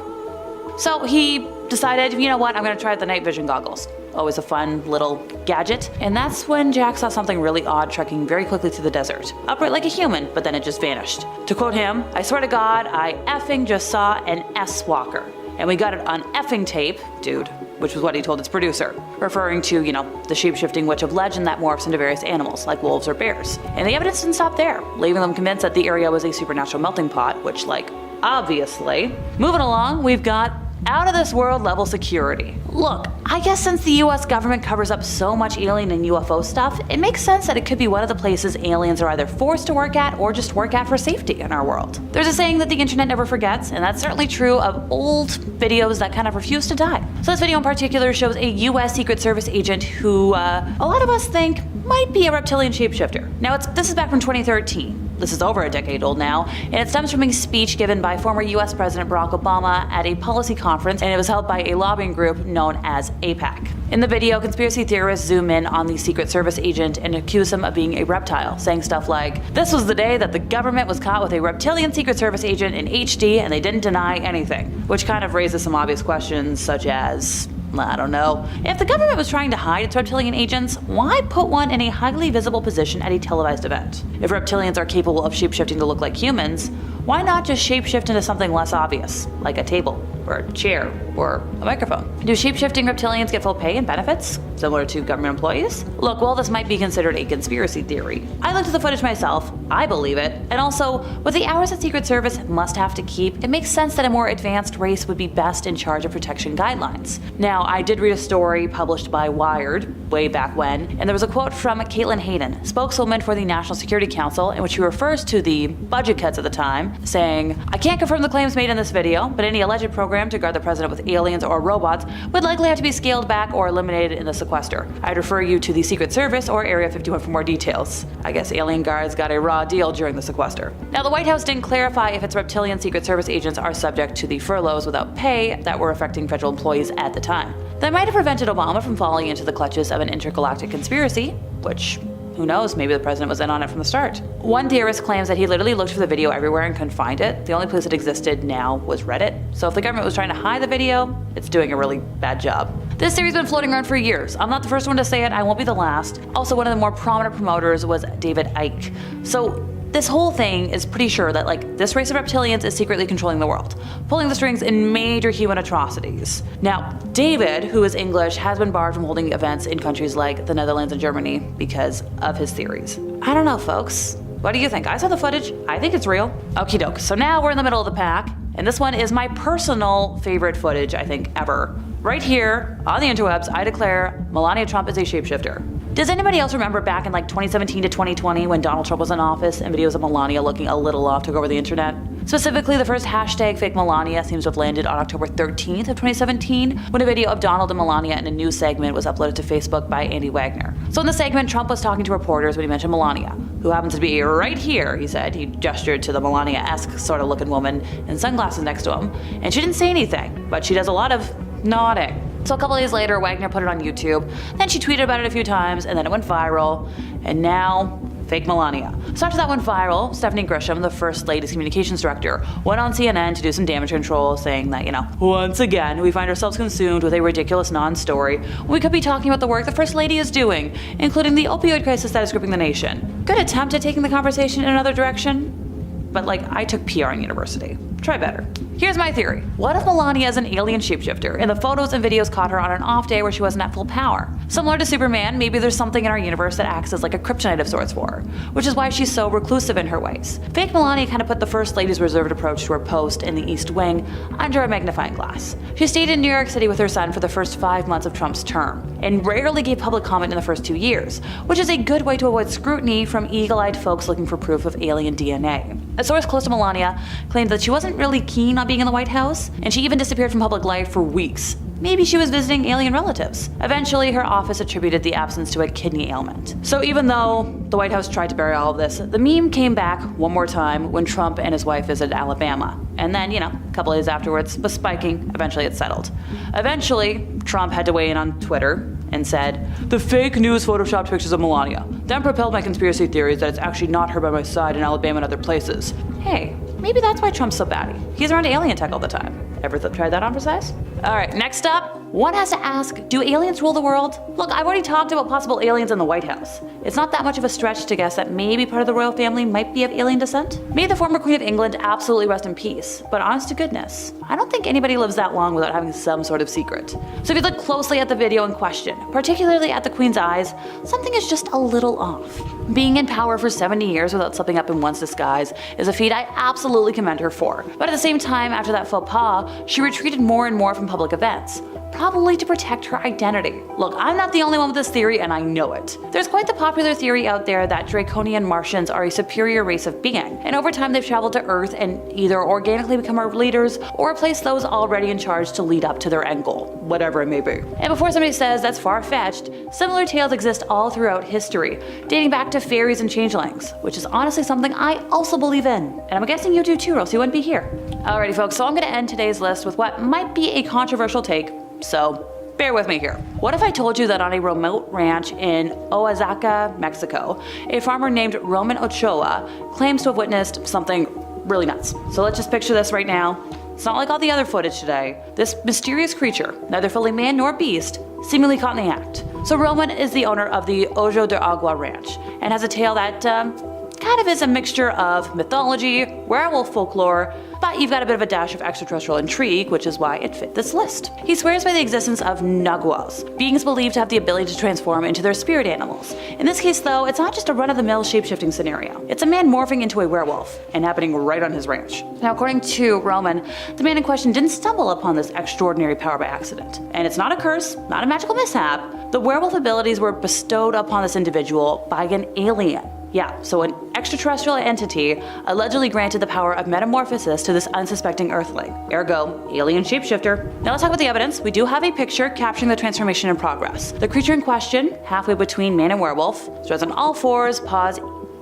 So he decided, you know what, I'm gonna try the night vision goggles. Always a fun little gadget. And that's when Jack saw something really odd trekking very quickly through the desert. Upright like a human, but then it just vanished. To quote him, "I swear to God, I effing just saw an S-walker. And we got it on effing tape, dude," which was what he told its producer, referring to, you know, the shape-shifting witch of legend that morphs into various animals, like wolves or bears. And the evidence didn't stop there, leaving them convinced that the area was a supernatural melting pot, which, like, obviously. Moving along, we've got out of this world level security. Look, I guess since the US government covers up so much alien and UFO stuff, it makes sense that it could be one of the places aliens are either forced to work at or just work at for safety in our world. There's a saying that the internet never forgets, and that's certainly true of old videos that kind of refuse to die. So this video in particular shows a US Secret Service agent who a lot of us think might be a reptilian shapeshifter. Now this is back from 2013. This is over a decade old now, and it stems from a speech given by former US President Barack Obama at a policy conference, and it was held by a lobbying group known as AIPAC. In the video, conspiracy theorists zoom in on the Secret Service agent and accuse him of being a reptile, saying stuff like, "This was the day that the government was caught with a reptilian Secret Service agent in HD and they didn't deny anything," which kind of raises some obvious questions such as, I don't know. If the government was trying to hide its reptilian agents, why put one in a highly visible position at a televised event? If reptilians are capable of shapeshifting to look like humans, why not just shapeshift into something less obvious, like a table, or a chair, or a microphone? Do shapeshifting reptilians get full pay and benefits, similar to government employees? Look, while this might be considered a conspiracy theory, I looked at the footage myself, I believe it, and also, with the hours that Secret Service must have to keep, it makes sense that a more advanced race would be best in charge of protection guidelines. Now, I did read a story published by Wired way back when, and there was a quote from Caitlin Hayden, spokeswoman for the National Security Council, in which she refers to the budget cuts at the time, saying, "I can't confirm the claims made in this video, but any alleged program to guard the president with aliens or robots would likely have to be scaled back or eliminated in the sequester. I'd refer you to the Secret Service or Area 51 for more details." I guess alien guards got a raw deal during the sequester. Now, the White House didn't clarify if its reptilian Secret Service agents are subject to the furloughs without pay that were affecting federal employees at the time. That might have prevented Obama from falling into the clutches of an intergalactic conspiracy, which, who knows, maybe the president was in on it from the start. One theorist claims that he literally looked for the video everywhere and couldn't find it. The only place it existed now was Reddit. So if the government was trying to hide the video, it's doing a really bad job. This theory's been floating around for years. I'm not the first one to say it, I won't be the last. Also, one of the more prominent promoters was David Icke. So this whole thing is pretty sure that, like, this race of reptilians is secretly controlling the world, pulling the strings in major human atrocities. Now, David, who is English, has been barred from holding events in countries like the Netherlands and Germany because of his theories. I don't know, folks. What do you think? I saw the footage. I think it's real. Okie doke. So now we're in the middle of the pack, and this one is my personal favorite footage, I think, ever. Right here, on the interwebs, I declare Melania Trump is a shapeshifter. Does anybody else remember back in like 2017 to 2020 when Donald Trump was in office and videos of Melania looking a little off took over the internet? Specifically, the first hashtag fake Melania seems to have landed on October 13th of 2017 when a video of Donald and Melania in a news segment was uploaded to Facebook by Andy Wagner. So in the segment, Trump was talking to reporters when he mentioned Melania, who happens to be right here, he said. He gestured to the Melania-esque sort of looking woman in sunglasses next to him, and she didn't say anything, but she does a lot of nodding. So a couple days later, Wagner put it on YouTube, then she tweeted about it a few times, and then it went viral, and now, fake Melania. So after that went viral, Stephanie Grisham, the First Lady's communications director, went on CNN to do some damage control, saying that, once again, we find ourselves consumed with a ridiculous non-story. We could be talking about the work the First Lady is doing, including the opioid crisis that is gripping the nation. Good attempt at taking the conversation in another direction, but I took PR in university. Try better. Here's my theory. What if Melania is an alien shapeshifter and the photos and videos caught her on an off day where she wasn't at full power? Similar to Superman, maybe there's something in our universe that acts as like a kryptonite of sorts for her, which is why she's so reclusive in her ways. Fake Melania kind of put the First Lady's reserved approach to her post in the East Wing under a magnifying glass. She stayed in New York City with her son for the first 5 months of Trump's term, and rarely gave public comment in the first 2 years, which is a good way to avoid scrutiny from eagle-eyed folks looking for proof of alien DNA. A source close to Melania claimed that she wasn't really keen on being in the White House, and she even disappeared from public life for weeks. maybe she was visiting alien relatives. Eventually, her office attributed the absence to a kidney ailment. So even though the White House tried to bury all of this, the meme came back one more time when Trump and his wife visited Alabama. And then, a couple days afterwards, was spiking. Eventually it settled. Eventually, Trump had to weigh in on Twitter and said, "The fake news photoshopped pictures of Melania then propelled my conspiracy theories that it's actually not her by my side in Alabama and other places." Hey, maybe that's why Trump's so batty. He's around alien tech all the time. Ever tried that on for size? Alright, next up, one has to ask, do aliens rule the world? Look, I've already talked about possible aliens in the White House. It's not that much of a stretch to guess that maybe part of the royal family might be of alien descent. May the former Queen of England absolutely rest in peace, but honest to goodness, I don't think anybody lives that long without having some sort of secret. So if you look closely at the video in question, particularly at the Queen's eyes, something is just a little off. Being in power for 70 years without slipping up in one's disguise is a feat I absolutely commend her for. But at the same time, after that faux pas, she retreated more and more from public events, probably to protect her identity. Look, I'm not the only one with this theory, and I know it. There's quite the popular theory out there that draconian Martians are a superior race of being, and over time they've traveled to Earth and either organically become our leaders or replace those already in charge to lead up to their end goal, whatever it may be. And before somebody says that's far-fetched, similar tales exist all throughout history, dating back to fairies and changelings, which is honestly something I also believe in. And I'm guessing you do too, or else you wouldn't be here. Alrighty folks, so I'm gonna end today's list with what might be a controversial take, so bear with me here. What if I told you that on a remote ranch in Oaxaca, Mexico, a farmer named Roman Ochoa claims to have witnessed something really nuts? So let's just picture this right now. It's not like all the other footage today. This mysterious creature, neither fully man nor beast, seemingly caught in the act. So Roman is the owner of the Ojo de Agua Ranch and has a tale that kind of is a mixture of mythology, werewolf folklore, but you've got a bit of a dash of extraterrestrial intrigue, which is why it fit this list. He swears by the existence of naguals, beings believed to have the ability to transform into their spirit animals. In this case though, it's not just a run-of-the-mill shapeshifting scenario. It's a man morphing into a werewolf, and happening right on his ranch. Now according to Roman, the man in question didn't stumble upon this extraordinary power by accident. And it's not a curse, not a magical mishap. The werewolf abilities were bestowed upon this individual by an alien. Yeah, so an extraterrestrial entity allegedly granted the power of metamorphosis to this unsuspecting earthling, ergo, alien shapeshifter. Now let's talk about the evidence. We do have a picture capturing the transformation in progress. The creature in question, halfway between man and werewolf, stands on all fours, paws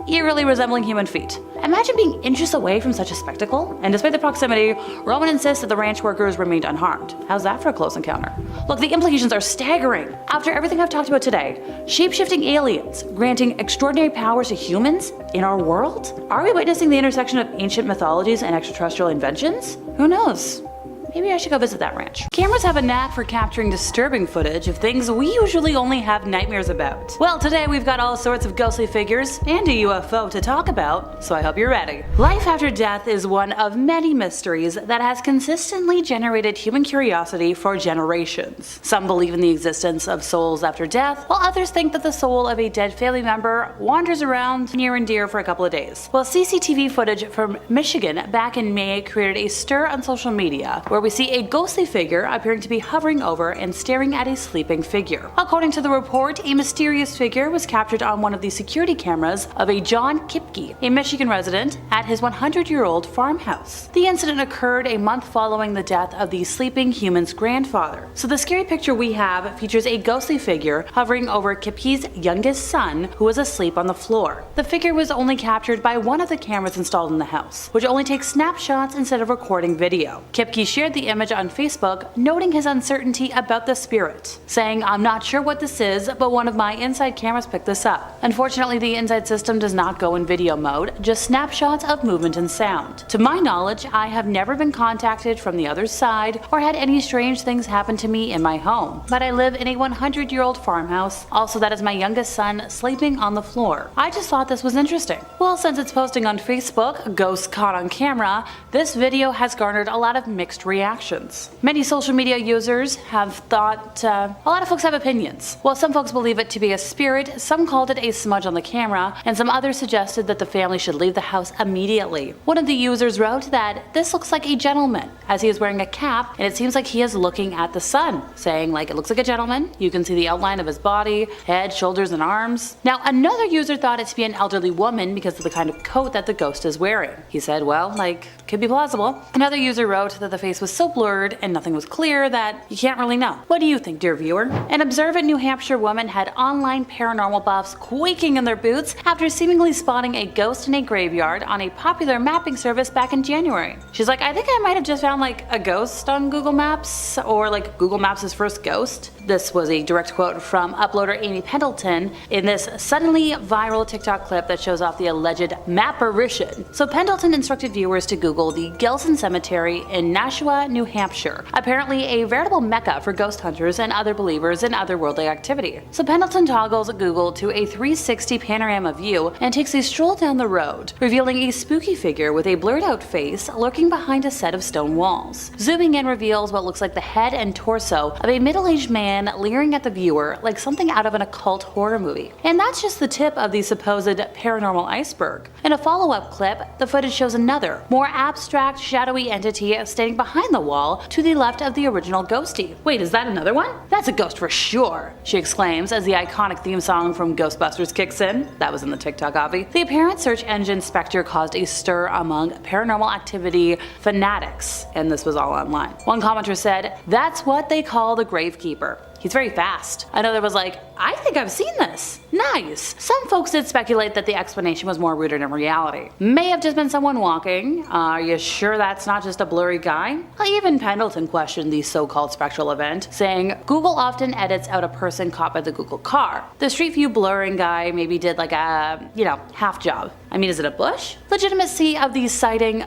eerily resembling human feet. Imagine being inches away from such a spectacle, and despite the proximity, Roman insists that the ranch workers remained unharmed. How's that for a close encounter? Look, the implications are staggering. After everything I've talked about today, shape-shifting aliens granting extraordinary powers to humans in our world? Are we witnessing the intersection of ancient mythologies and extraterrestrial inventions? Who knows? Maybe I should go visit that ranch. Cameras have a knack for capturing disturbing footage of things we usually only have nightmares about. Well, today we've got all sorts of ghostly figures and a UFO to talk about, so I hope you're ready. Life after death is one of many mysteries that has consistently generated human curiosity for generations. Some believe in the existence of souls after death, while others think that the soul of a dead family member wanders around near and dear for a couple of days. Well, CCTV footage from Michigan back in May created a stir on social media, where we see a ghostly figure appearing to be hovering over and staring at a sleeping figure. According to the report, a mysterious figure was captured on one of the security cameras of a John Kipke, a Michigan resident, at his 100-year-old farmhouse. The incident occurred a month following the death of the sleeping human's grandfather. So the scary picture we have features a ghostly figure hovering over Kipke's youngest son, who was asleep on the floor. The figure was only captured by one of the cameras installed in the house, which only takes snapshots instead of recording video. Kipke shared the image on Facebook, noting his uncertainty about the spirit, saying, "I'm not sure what this is, but one of my inside cameras picked this up. Unfortunately, the inside system does not go in video mode, just snapshots of movement and sound. To my knowledge, I have never been contacted from the other side or had any strange things happen to me in my home, but I live in a 100-year-old farmhouse. Also, that is my youngest son sleeping on the floor. I just thought this was interesting." Well, since it's posting on Facebook, Ghosts Caught on Camera, this video has garnered a lot of mixed reactions. Many social media users have thought, a lot of folks have opinions. While some folks believe it to be a spirit, some called it a smudge on the camera, and some others suggested that the family should leave the house immediately. One of the users wrote that this looks like a gentleman, as he is wearing a cap, and it seems like he is looking at the sun, saying like it looks like a gentleman, you can see the outline of his body, head, shoulders, and arms. Now another user thought it to be an elderly woman because of the kind of coat that the ghost is wearing. He said, well, like, could be plausible. Another user wrote that the face was was so blurred and nothing was clear that you can't really know. What do you think, dear viewer? An observant New Hampshire woman had online paranormal buffs quaking in their boots after seemingly spotting a ghost in a graveyard on a popular mapping service back in January. She's like, I think I might have just found like a ghost on Google Maps, or like Google Maps' first ghost. This was a direct quote from uploader Amy Pendleton in this suddenly viral TikTok clip that shows off the alleged mapparition. So Pendleton instructed viewers to Google the Gelson Cemetery in Nashua, New Hampshire, apparently a veritable mecca for ghost hunters and other believers in otherworldly activity. So Pendleton toggles Google to a 360 panorama view and takes a stroll down the road, revealing a spooky figure with a blurred out face lurking behind a set of stone walls. Zooming in reveals what looks like the head and torso of a middle-aged man leering at the viewer like something out of an occult horror movie. And that's just the tip of the supposed paranormal iceberg. In a follow-up clip, the footage shows another, more abstract, shadowy entity standing behind the wall to the left of the original ghostie. Wait, is that another one? That's a ghost for sure, she exclaims as the iconic theme song from Ghostbusters kicks in. That was in the TikTok obvi. The apparent search engine specter caused a stir among paranormal activity fanatics, and this was all online. One commenter said, "That's what they call the gravekeeper. He's very fast." Another was like, "I think I've seen this. Nice." Some folks did speculate that the explanation was more rooted in reality. May have just been someone walking. Are you sure that's not just a blurry guy? Even Pendleton questioned the so-called spectral event, saying Google often edits out a person caught by the Google car. The Street View blurring guy maybe did like a, half job. I mean, is it a bush? Legitimacy of the sighting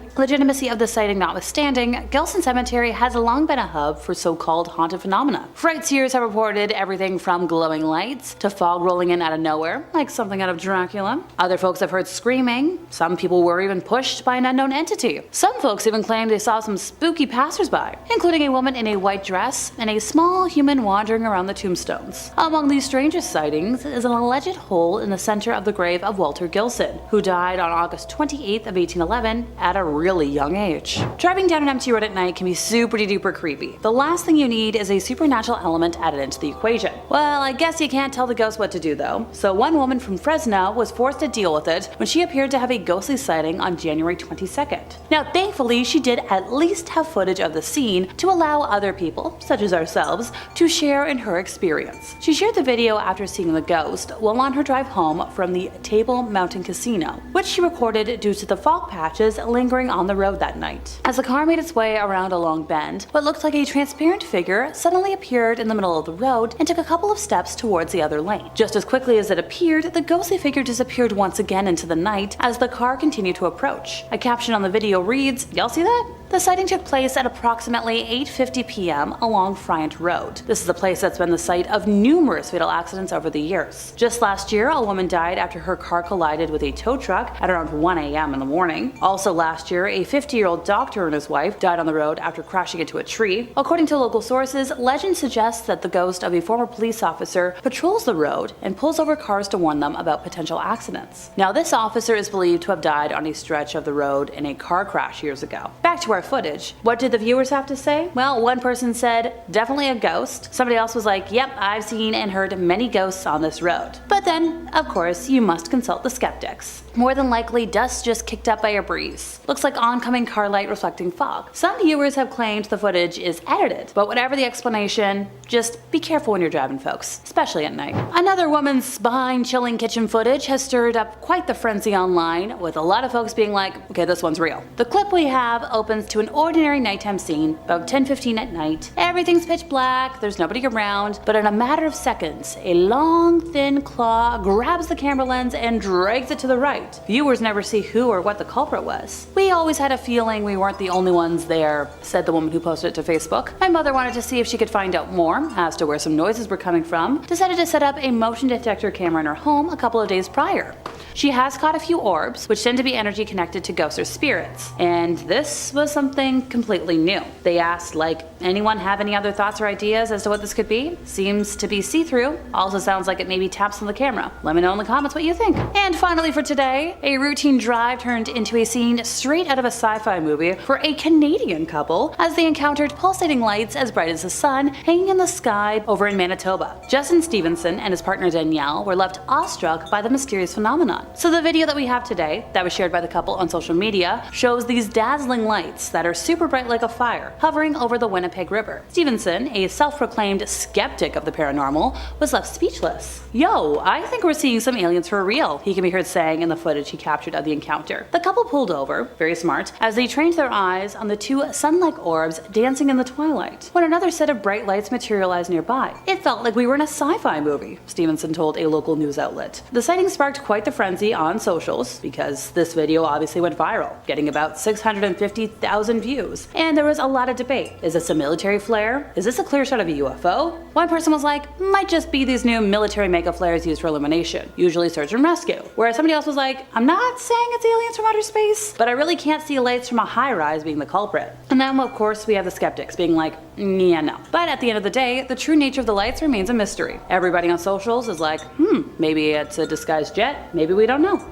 notwithstanding, Gelson Cemetery has long been a hub for so-called haunted phenomena. Sightseers have reported everything from glowing lights to fog rolling in out of nowhere, like something out of Dracula. Other folks have heard screaming. Some people were even pushed by an unknown entity. Some folks even claimed they saw some spooky passersby, including a woman in a white dress and a small human wandering around the tombstones. Among these strangest sightings is an alleged hole in the center of the grave of Walter Gilson, who died on August 28th of 1811 at a really young age. Driving down an empty road at night can be super duper creepy. The last thing you need is a supernatural element added into the equation. Well, I guess you can't tell the ghost what to do though. So one woman from Fresno was forced to deal with it when she appeared to have a ghostly sighting on January 22nd. Now thankfully she did at least have footage of the scene to allow other people, such as ourselves, to share in her experience. She shared the video after seeing the ghost while on her drive home from the Table Mountain Casino, which she recorded due to the fog patches lingering on the road that night. As the car made its way around a long bend, what looked like a transparent figure suddenly appeared in the middle of the road and took a couple of steps towards the other lane. Just as quickly as it appeared, the ghostly figure disappeared once again into the night as the car continued to approach. A caption on the video reads, "Y'all see that?" The sighting took place at approximately 8:50 p.m. along Friant Road. This is a place that's been the site of numerous fatal accidents over the years. Just last year, a woman died after her car collided with a tow truck at around 1 a.m. in the morning. Also last year, a 50-year-old doctor and his wife died on the road after crashing into a tree. According to local sources, legend suggests that the ghost of a former police officer patrols the road and pulls over cars to warn them about potential accidents. Now, this officer is believed to have died on a stretch of the road in a car crash years ago. Back to our footage. What did the viewers have to say? Well, one person said, "Definitely a ghost." Somebody else was like, "Yep, I've seen and heard many ghosts on this road." But then, of course, you must consult the skeptics. More than likely, dust just kicked up by a breeze. Looks like oncoming car light reflecting fog. Some viewers have claimed the footage is edited, but whatever the explanation, just be careful when you're driving, folks, especially at night. Another woman's spine-chilling kitchen footage has stirred up quite the frenzy online, with a lot of folks being like, okay, this one's real. The clip we have opens to an ordinary nighttime scene, about 10:15 at night. Everything's pitch black, there's nobody around, but in a matter of seconds, a long, thin claw grabs the camera lens and drags it to the right. Viewers never see who or what the culprit was. "We always had a feeling we weren't the only ones there," said the woman who posted it to Facebook. "My mother wanted to see if she could find out more as to where some noises were coming from, decided to set up a motion detector camera in her home a couple of days prior. She has caught a few orbs, which tend to be energy connected to ghosts or spirits, and this was something completely new. They asked, like, anyone have any other thoughts or ideas as to what this could be? Seems to be see-through. Also sounds like it maybe taps on the camera. Let me know in the comments what you think." And finally for today, a routine drive turned into a scene straight out of a sci-fi movie for a Canadian couple as they encountered pulsating lights as bright as the sun hanging in the sky over in Manitoba. Justin Stevenson and his partner Danielle were left awestruck by the mysterious phenomenon. on. So the video that we have today, that was shared by the couple on social media, shows these dazzling lights that are super bright like a fire, hovering over the Winnipeg River. Stevenson, a self-proclaimed skeptic of the paranormal, was left speechless. "Yo, I think we're seeing some aliens for real," he can be heard saying in the footage he captured of the encounter. The couple pulled over, very smart, as they trained their eyes on the two sun-like orbs dancing in the twilight, when another set of bright lights materialized nearby. "It felt like we were in a sci-fi movie," Stevenson told a local news outlet. The sighting sparked quite the frenzy on socials, because this video obviously went viral, getting about 650,000 views. And there was a lot of debate. Is this a military flare? Is this a clear shot of a UFO? One person was like, might just be these new military mega flares used for illumination, usually search and rescue. Whereas somebody else was like, I'm not saying it's aliens from outer space, but I really can't see lights from a high-rise being the culprit. And then, of course, we have the skeptics being like, yeah, no. But at the end of the day, the true nature of the lights remains a mystery. Everybody on socials is like, maybe it's a disguised jet, maybe we don't know.